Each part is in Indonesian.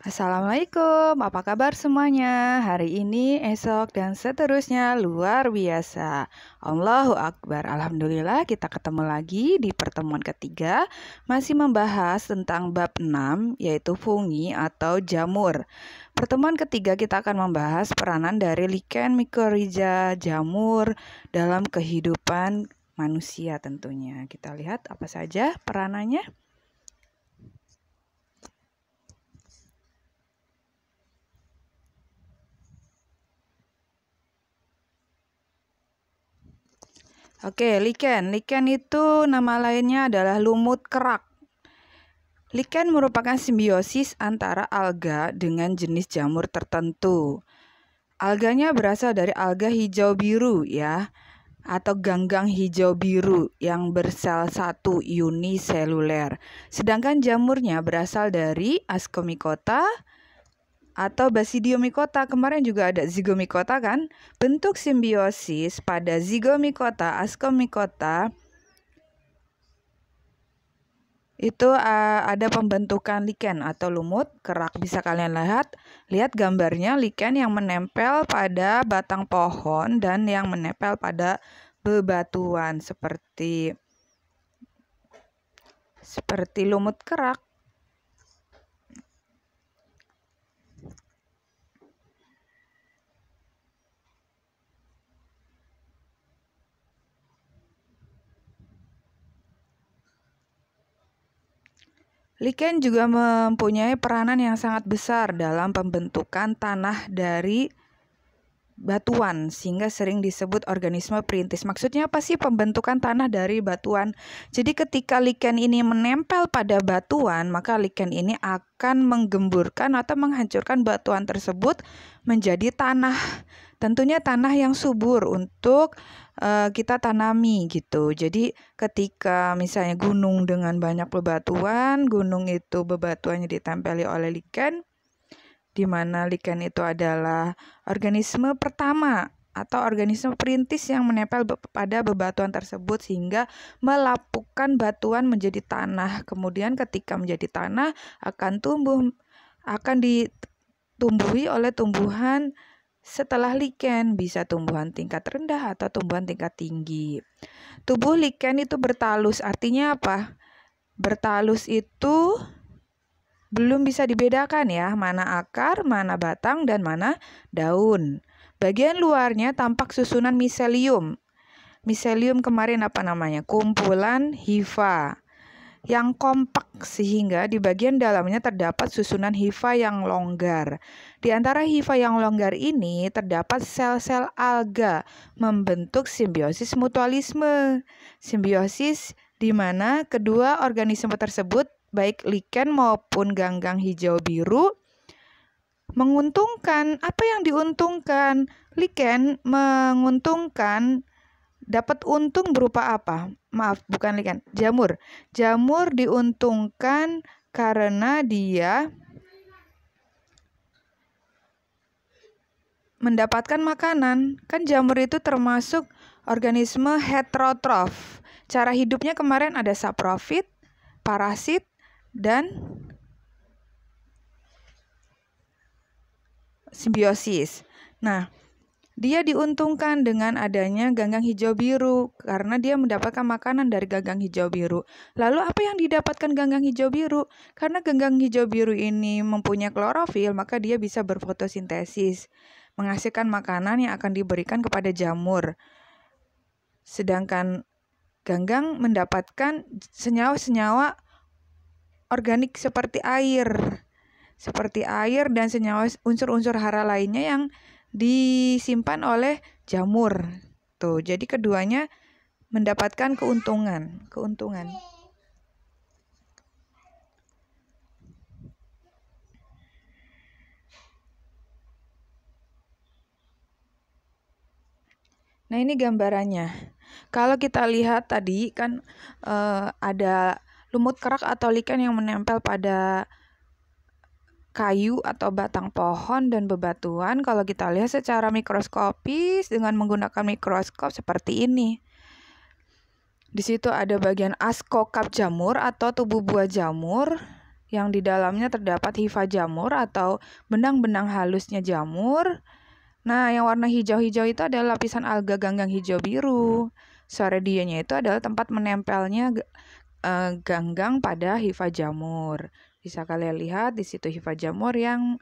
Assalamualaikum, apa kabar semuanya? Hari ini, esok, dan seterusnya luar biasa. Allahu Akbar. Alhamdulillah kita ketemu lagi di pertemuan ketiga. Masih membahas tentang bab 6, yaitu fungi atau jamur. Pertemuan ketiga kita akan membahas peranan dari lichen, mycorrhiza, jamur dalam kehidupan manusia tentunya. Kita lihat apa saja peranannya. Oke, lichen. Lichen itu nama lainnya adalah lumut kerak. Lichen merupakan simbiosis antara alga dengan jenis jamur tertentu. Alganya berasal dari alga hijau biru ya, atau ganggang hijau biru yang bersel satu uniseluler. Sedangkan jamurnya berasal dari Ascomycota atau Basidiomycota. Kemarin juga ada Zygomycota kan? Bentuk simbiosis pada Zygomycota, Ascomycota itu ada pembentukan lichen atau lumut kerak. Bisa kalian lihat gambarnya, lichen yang menempel pada batang pohon dan yang menempel pada bebatuan seperti lumut kerak. Lichen juga mempunyai peranan yang sangat besar dalam pembentukan tanah dari batuan, sehingga sering disebut organisme perintis. Maksudnya apa sih pembentukan tanah dari batuan? Jadi ketika lichen ini menempel pada batuan, maka lichen ini akan menggemburkan atau menghancurkan batuan tersebut menjadi tanah. Tentunya tanah yang subur untuk kita tanami gitu. Jadi ketika misalnya gunung dengan banyak bebatuan, gunung itu bebatuannya ditempeli oleh lichen, di mana lichen itu adalah organisme pertama atau organisme perintis yang menempel pada bebatuan tersebut sehingga melapukan batuan menjadi tanah. Kemudian ketika menjadi tanah akan ditumbuhi oleh tumbuhan setelah lichen, bisa tumbuhan tingkat rendah atau tumbuhan tingkat tinggi. Tubuh lichen itu bertalus, artinya apa? Bertalus itu belum bisa dibedakan ya, mana akar, mana batang, dan mana daun. Bagian luarnya tampak susunan miselium. Miselium kemarin apa namanya? Kumpulan hifa yang kompak sehingga di bagian dalamnya terdapat susunan hifa yang longgar. Di antara hifa yang longgar ini terdapat sel-sel alga membentuk simbiosis mutualisme. Simbiosis di mana kedua organisme tersebut baik lichen maupun ganggang hijau biru menguntungkan. Apa yang diuntungkan? Lichen menguntungkan dapat untung berupa apa? Maaf, bukan lichen, jamur. Jamur diuntungkan karena dia mendapatkan makanan. Kan jamur itu termasuk organisme heterotrof. Cara hidupnya kemarin ada saprofit, parasit, dan simbiosis. Nah, dia diuntungkan dengan adanya ganggang hijau biru karena dia mendapatkan makanan dari ganggang hijau biru. Lalu apa yang didapatkan ganggang hijau biru? Karena ganggang hijau biru ini mempunyai klorofil, maka dia bisa berfotosintesis, menghasilkan makanan yang akan diberikan kepada jamur. Sedangkan ganggang mendapatkan senyawa-senyawa organik seperti air dan senyawa unsur-unsur hara lainnya yang disimpan oleh jamur. Tuh, jadi keduanya mendapatkan keuntungan. Nah, ini gambarannya. Kalau kita lihat tadi kan ada lumut kerak atau lichen yang menempel pada kayu atau batang pohon dan bebatuan. Kalau kita lihat secara mikroskopis dengan menggunakan mikroskop seperti ini. Di situ ada bagian askokap jamur atau tubuh buah jamur. yang di dalamnya terdapat hifa jamur atau benang-benang halusnya jamur. Nah, yang warna hijau-hijau itu adalah lapisan alga ganggang hijau biru. Soredia-nya itu adalah tempat menempelnya ganggang pada hifa jamur. Bisa kalian lihat di situ hifa jamur yang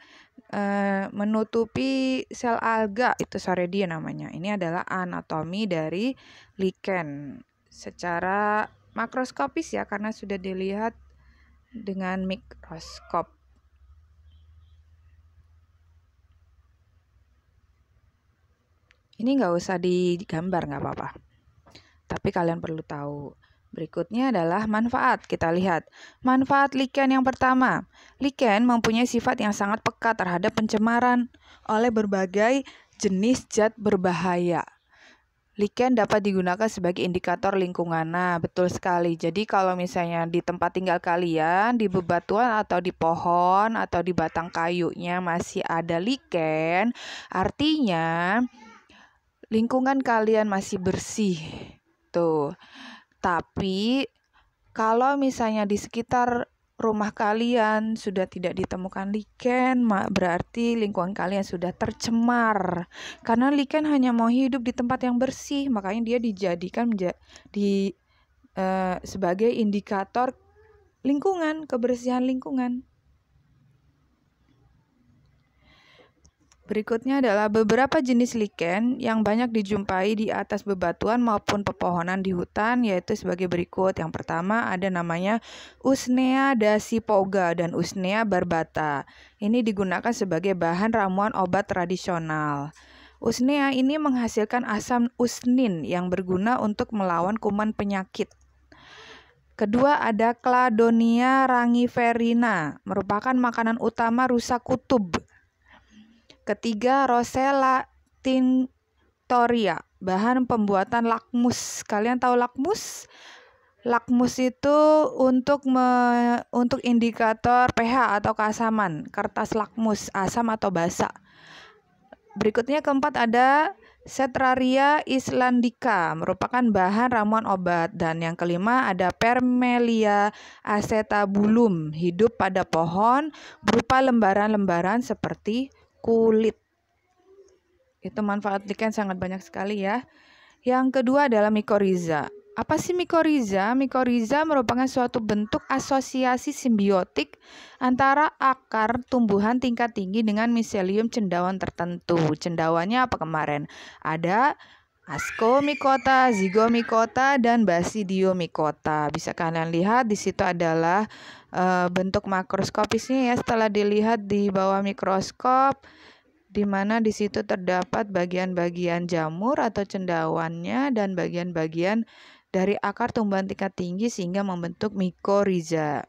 menutupi sel alga, itu soredia namanya. Ini adalah anatomi dari lichen secara makroskopis ya, karena sudah dilihat dengan mikroskop. Ini nggak usah digambar, nggak apa-apa. Tapi kalian perlu tahu. Berikutnya adalah manfaat. Kita lihat. Manfaat lichen yang pertama. Lichen mempunyai sifat yang sangat peka terhadap pencemaran oleh berbagai jenis zat berbahaya. Lichen dapat digunakan sebagai indikator lingkungan. Nah, betul sekali. Jadi kalau misalnya di tempat tinggal kalian, di bebatuan atau di pohon atau di batang kayunya masih ada lichen, artinya lingkungan kalian masih bersih. Tuh. Tapi kalau misalnya di sekitar rumah kalian sudah tidak ditemukan lichen, berarti lingkungan kalian sudah tercemar. Karena lichen hanya mau hidup di tempat yang bersih, makanya dia dijadikan sebagai indikator lingkungan, kebersihan lingkungan. Berikutnya adalah beberapa jenis lichen yang banyak dijumpai di atas bebatuan maupun pepohonan di hutan, yaitu sebagai berikut. Yang pertama ada namanya Usnea dasypoga dan Usnea barbata. Ini digunakan sebagai bahan ramuan obat tradisional. Usnea ini menghasilkan asam usnin yang berguna untuk melawan kuman penyakit. Kedua ada Cladonia rangiferina, merupakan makanan utama rusa kutub. Ketiga, Rosella tinctoria, bahan pembuatan lakmus. Kalian tahu lakmus? Lakmus itu untuk indikator pH atau keasaman. Kertas lakmus, asam atau basa. Berikutnya keempat ada Cetraria islandica, merupakan bahan ramuan obat. Dan yang kelima ada Permelia acetabulum, hidup pada pohon berupa lembaran-lembaran seperti kulit. Itu manfaat lichen sangat banyak sekali ya. Yang kedua adalah mikoriza. Apa sih mikoriza? Mikoriza merupakan suatu bentuk asosiasi simbiotik antara akar tumbuhan tingkat tinggi dengan miselium cendawan tertentu. Cendawannya apa kemarin? Ada Ascomycota, Zygomycota, dan Basidiomycota. Bisa kalian lihat di situ adalah bentuk makroskopisnya ya. Setelah dilihat di bawah mikroskop, di mana di situ terdapat bagian-bagian jamur atau cendawannya dan bagian-bagian dari akar tumbuhan tingkat tinggi sehingga membentuk mikoriza.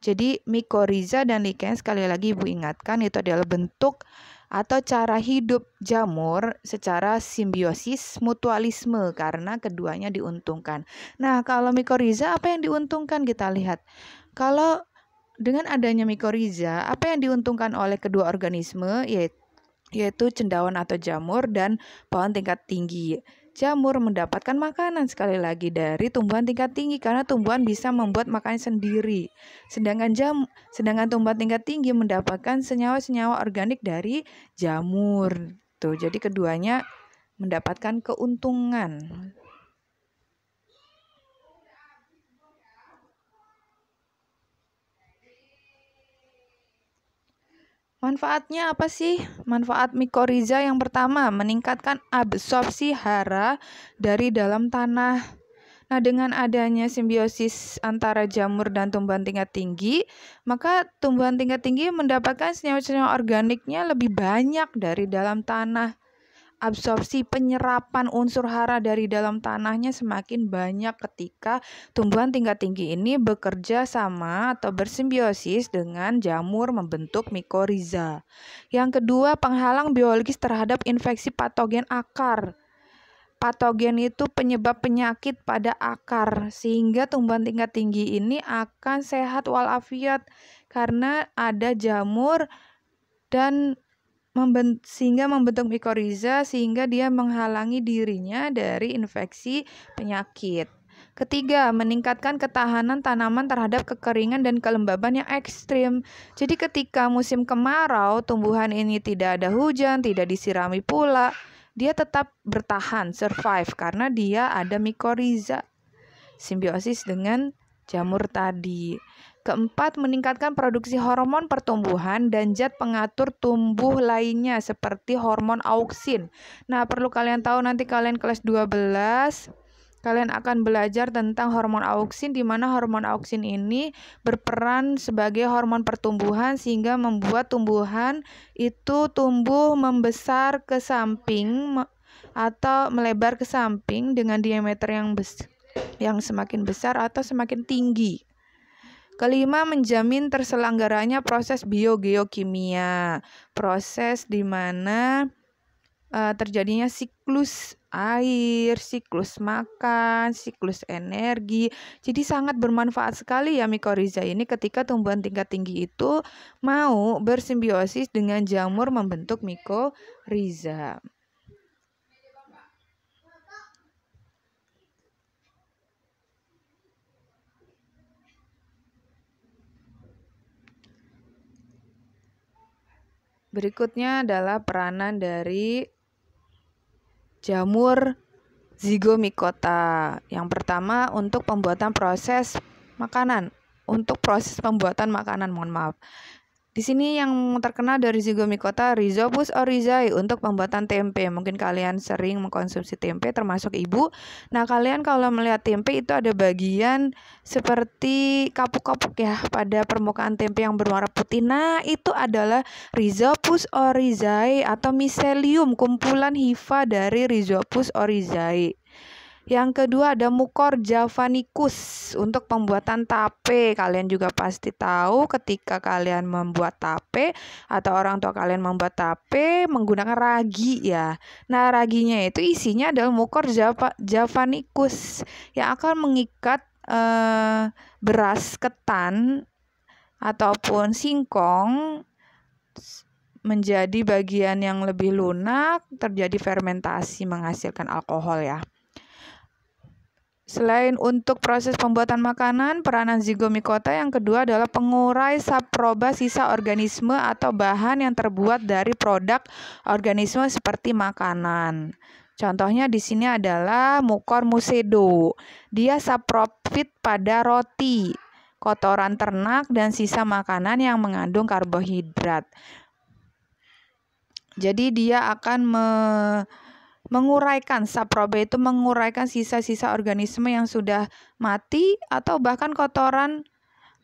Jadi mikoriza dan lichen, sekali lagi Ibu ingatkan, itu adalah bentuk atau cara hidup jamur secara simbiosis mutualisme karena keduanya diuntungkan. Nah, kalau mikoriza apa yang diuntungkan? Kita lihat. Kalau dengan adanya mikoriza, apa yang diuntungkan oleh kedua organisme yaitu cendawan atau jamur dan pohon tingkat tinggi. Jamur mendapatkan makanan sekali lagi dari tumbuhan tingkat tinggi karena tumbuhan bisa membuat makanan sendiri. Sedangkan tumbuhan tingkat tinggi mendapatkan senyawa-senyawa organik dari jamur. Tuh, jadi keduanya mendapatkan keuntungan. Manfaatnya apa sih? Manfaat mikoriza yang pertama, meningkatkan absorpsi hara dari dalam tanah. Nah, dengan adanya simbiosis antara jamur dan tumbuhan tingkat tinggi, maka tumbuhan tingkat tinggi mendapatkan senyawa-senyawa organiknya lebih banyak dari dalam tanah. Absorpsi penyerapan unsur hara dari dalam tanahnya semakin banyak ketika tumbuhan tingkat tinggi ini bekerja sama atau bersimbiosis dengan jamur membentuk mikoriza. Yang kedua, penghalang biologis terhadap infeksi patogen akar. Patogen itu penyebab penyakit pada akar, sehingga tumbuhan tingkat tinggi ini akan sehat walafiat karena ada jamur dan sehingga membentuk mikoriza sehingga dia menghalangi dirinya dari infeksi penyakit. Ketiga, meningkatkan ketahanan tanaman terhadap kekeringan dan kelembaban yang ekstrim. Jadi ketika musim kemarau, tumbuhan ini tidak ada hujan, tidak disirami pula, dia tetap bertahan, survive, karena dia ada mikoriza, simbiosis dengan jamur tadi. Keempat, meningkatkan produksi hormon pertumbuhan dan zat pengatur tumbuh lainnya seperti hormon auksin. Nah, perlu kalian tahu nanti kalian kelas 12, kalian akan belajar tentang hormon auksin, di mana hormon auksin ini berperan sebagai hormon pertumbuhan sehingga membuat tumbuhan itu tumbuh membesar ke samping atau melebar ke samping dengan diameter yang semakin besar atau semakin tinggi. Kelima, menjamin terselenggaranya proses biogeokimia, proses di mana terjadinya siklus air, siklus makan, siklus energi. Jadi sangat bermanfaat sekali ya mikoriza ini ketika tumbuhan tingkat tinggi itu mau bersimbiosis dengan jamur membentuk mikoriza. Berikutnya adalah peranan dari jamur zygomicota. Yang pertama untuk pembuatan proses makanan. Mohon maaf. Di sini yang terkenal dari zygomicota Rhizopus oryzae untuk pembuatan tempe. Mungkin kalian sering mengkonsumsi tempe termasuk ibu. Nah, kalian kalau melihat tempe itu ada bagian seperti kapuk-kapuk ya pada permukaan tempe yang berwarna putih. Nah, itu adalah Rhizopus oryzae atau miselium, kumpulan hifa dari Rhizopus oryzae. Yang kedua ada Mucor javanicus untuk pembuatan tape. Kalian juga pasti tahu ketika kalian membuat tape atau orang tua kalian membuat tape menggunakan ragi ya. Nah, raginya itu isinya adalah Mucor javanicus yang akan mengikat beras ketan ataupun singkong menjadi bagian yang lebih lunak, terjadi fermentasi menghasilkan alkohol ya. Selain untuk proses pembuatan makanan, peranan zygomicota yang kedua adalah pengurai saproba sisa organisme atau bahan yang terbuat dari produk organisme seperti makanan. Contohnya di sini adalah Mucor mucedo. Dia saprofit pada roti, kotoran ternak, dan sisa makanan yang mengandung karbohidrat. Jadi dia akan menguraikan, saproba itu menguraikan sisa-sisa organisme yang sudah mati atau bahkan kotoran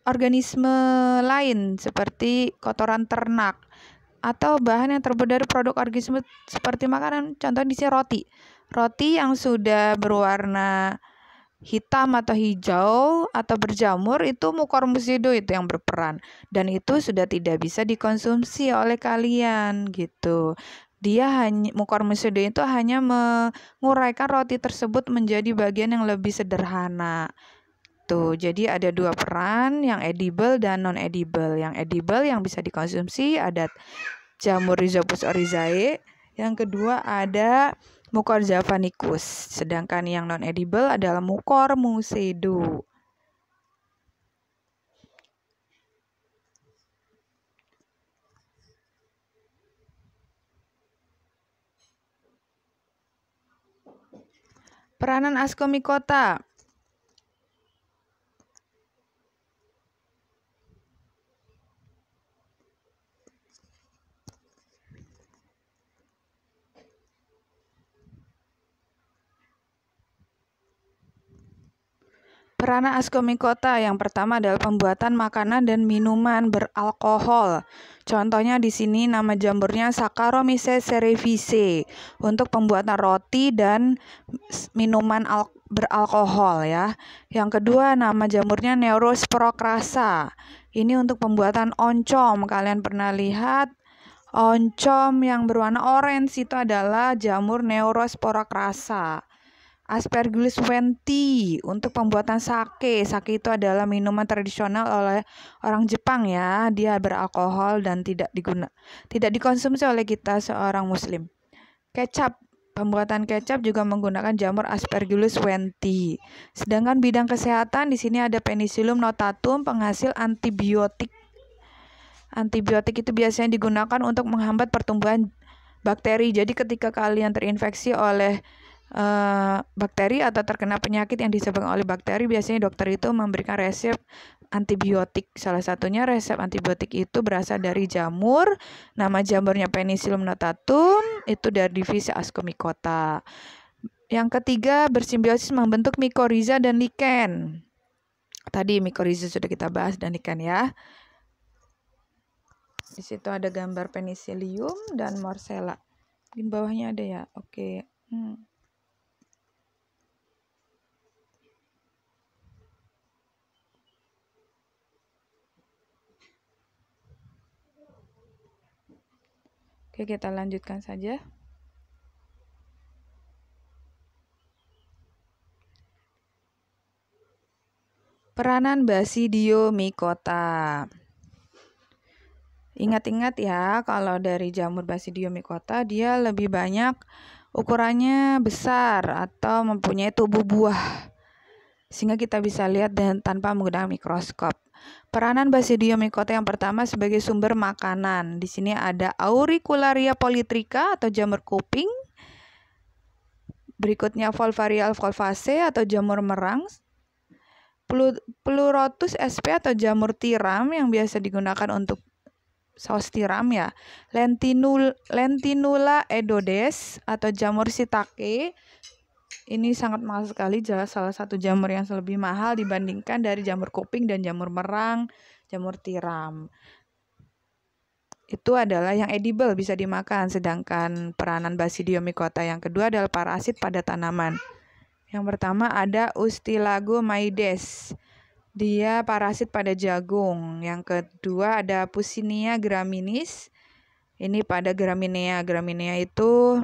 organisme lain seperti kotoran ternak atau bahan yang terbuat dari produk organisme seperti makanan. Contoh di sini roti yang sudah berwarna hitam atau hijau atau berjamur itu Mucor mucedo itu yang berperan, dan itu sudah tidak bisa dikonsumsi oleh kalian gitu. Mucor mucedo itu hanya menguraikan roti tersebut menjadi bagian yang lebih sederhana. Tuh, jadi ada dua peran, yang edible dan non edible. Yang edible yang bisa dikonsumsi ada jamur Rhizopus oryzae, yang kedua ada Mucor javanicus. Sedangkan yang non edible adalah Mucor mucedo. Peranan Ascomycota. Peranan Ascomycota yang pertama adalah pembuatan makanan dan minuman beralkohol. Contohnya di sini nama jamurnya Saccharomyces cerevisiae untuk pembuatan roti dan minuman beralkohol ya. Yang kedua nama jamurnya Neurosporocrasa. Ini untuk pembuatan oncom. Kalian pernah lihat oncom yang berwarna orange itu adalah jamur Neurosporocrasa. Aspergillus wenti untuk pembuatan sake. Sake itu adalah minuman tradisional oleh orang Jepang ya. Dia beralkohol dan tidak dikonsumsi oleh kita seorang muslim. Kecap Pembuatan kecap juga menggunakan jamur Aspergillus wenti. Sedangkan bidang kesehatan di sini ada Penicillium notatum, penghasil antibiotik. Antibiotik itu biasanya digunakan untuk menghambat pertumbuhan bakteri. Jadi ketika kalian terinfeksi oleh bakteri atau terkena penyakit yang disebabkan oleh bakteri, biasanya dokter itu memberikan resep antibiotik. Salah satunya resep antibiotik itu berasal dari jamur. Nama jamurnya Penicillium notatum, itu dari divisi Ascomycota. Yang ketiga, bersimbiosis membentuk mikoriza dan lichen. Tadi mikoriza sudah kita bahas dan lichen ya. Di situ ada gambar Penicillium dan Morcella. Di bawahnya ada ya. Oke. Oke, kita lanjutkan saja. Peranan Basidiomycota. Ingat-ingat ya, kalau dari jamur Basidiomycota dia lebih banyak ukurannya besar atau mempunyai tubuh buah, sehingga kita bisa lihat tanpa menggunakan mikroskop. Peranan Basidiomycota yang pertama sebagai sumber makanan. Di sini ada Auricularia polytricha atau jamur kuping. Berikutnya Volvaria volvaceae atau jamur merang. Pleurotus sp atau jamur tiram yang biasa digunakan untuk saus tiram ya. Lentinula edodes atau jamur shiitake. Ini sangat mahal sekali, salah satu jamur yang lebih mahal dibandingkan dari jamur kuping dan jamur merang, jamur tiram. Itu adalah yang edible, bisa dimakan. Sedangkan peranan Basidiomycota yang kedua adalah parasit pada tanaman. Yang pertama ada Ustilagomaides. Dia parasit pada jagung. Yang kedua ada Puccinia graminis. Ini pada Graminea. Graminea itu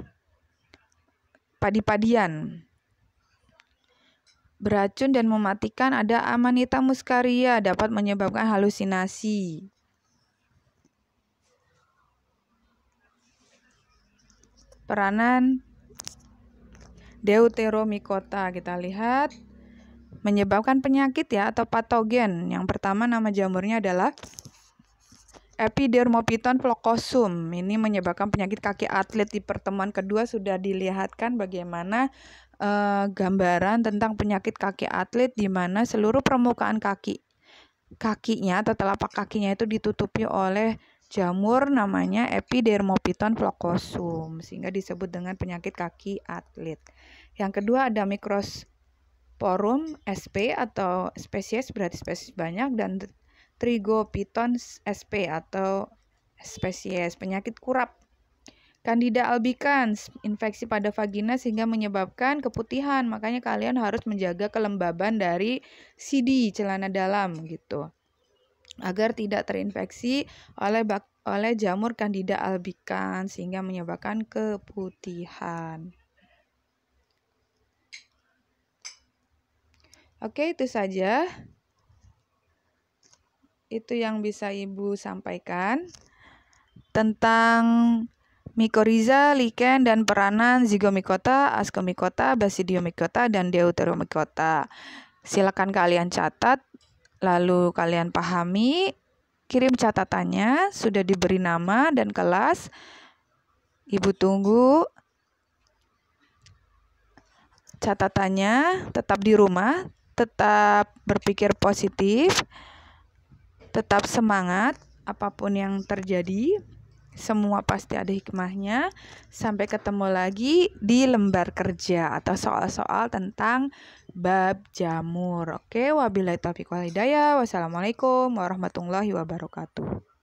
padi-padian. Beracun dan mematikan ada Amanita muscaria, dapat menyebabkan halusinasi. Peranan Deuteromycota kita lihat menyebabkan penyakit ya atau patogen. Yang pertama nama jamurnya adalah Epidermophyton floccosum. Ini menyebabkan penyakit kaki atlet. Di pertemuan kedua sudah dilihatkan bagaimana gambaran tentang penyakit kaki atlet, di mana seluruh permukaan kakinya atau telapak kakinya itu ditutupi oleh jamur namanya Epidermophyton floccosum, sehingga disebut dengan penyakit kaki atlet. Yang kedua ada Microsporum sp atau spesies, berarti spesies banyak, dan Trigophyton sp atau spesies, penyakit kurap. Candida albicans, infeksi pada vagina sehingga menyebabkan keputihan. Makanya kalian harus menjaga kelembaban dari CD, celana dalam gitu, agar tidak terinfeksi oleh jamur Candida albicans sehingga menyebabkan keputihan. Oke, itu saja. Itu yang bisa Ibu sampaikan tentang mikoriza, lichen, dan peranan Zygomycota, Ascomycota, Basidiomycota, dan Deuteromycota. Silakan kalian catat, lalu kalian pahami, kirim catatannya, sudah diberi nama dan kelas. Ibu tunggu catatannya, tetap di rumah, tetap berpikir positif, tetap semangat, apapun yang terjadi. Semua pasti ada hikmahnya. Sampai ketemu lagi di lembar kerja atau soal-soal tentang bab jamur. Oke, wabillahi taufiq wal hidayah. Wassalamualaikum warahmatullahi wabarakatuh.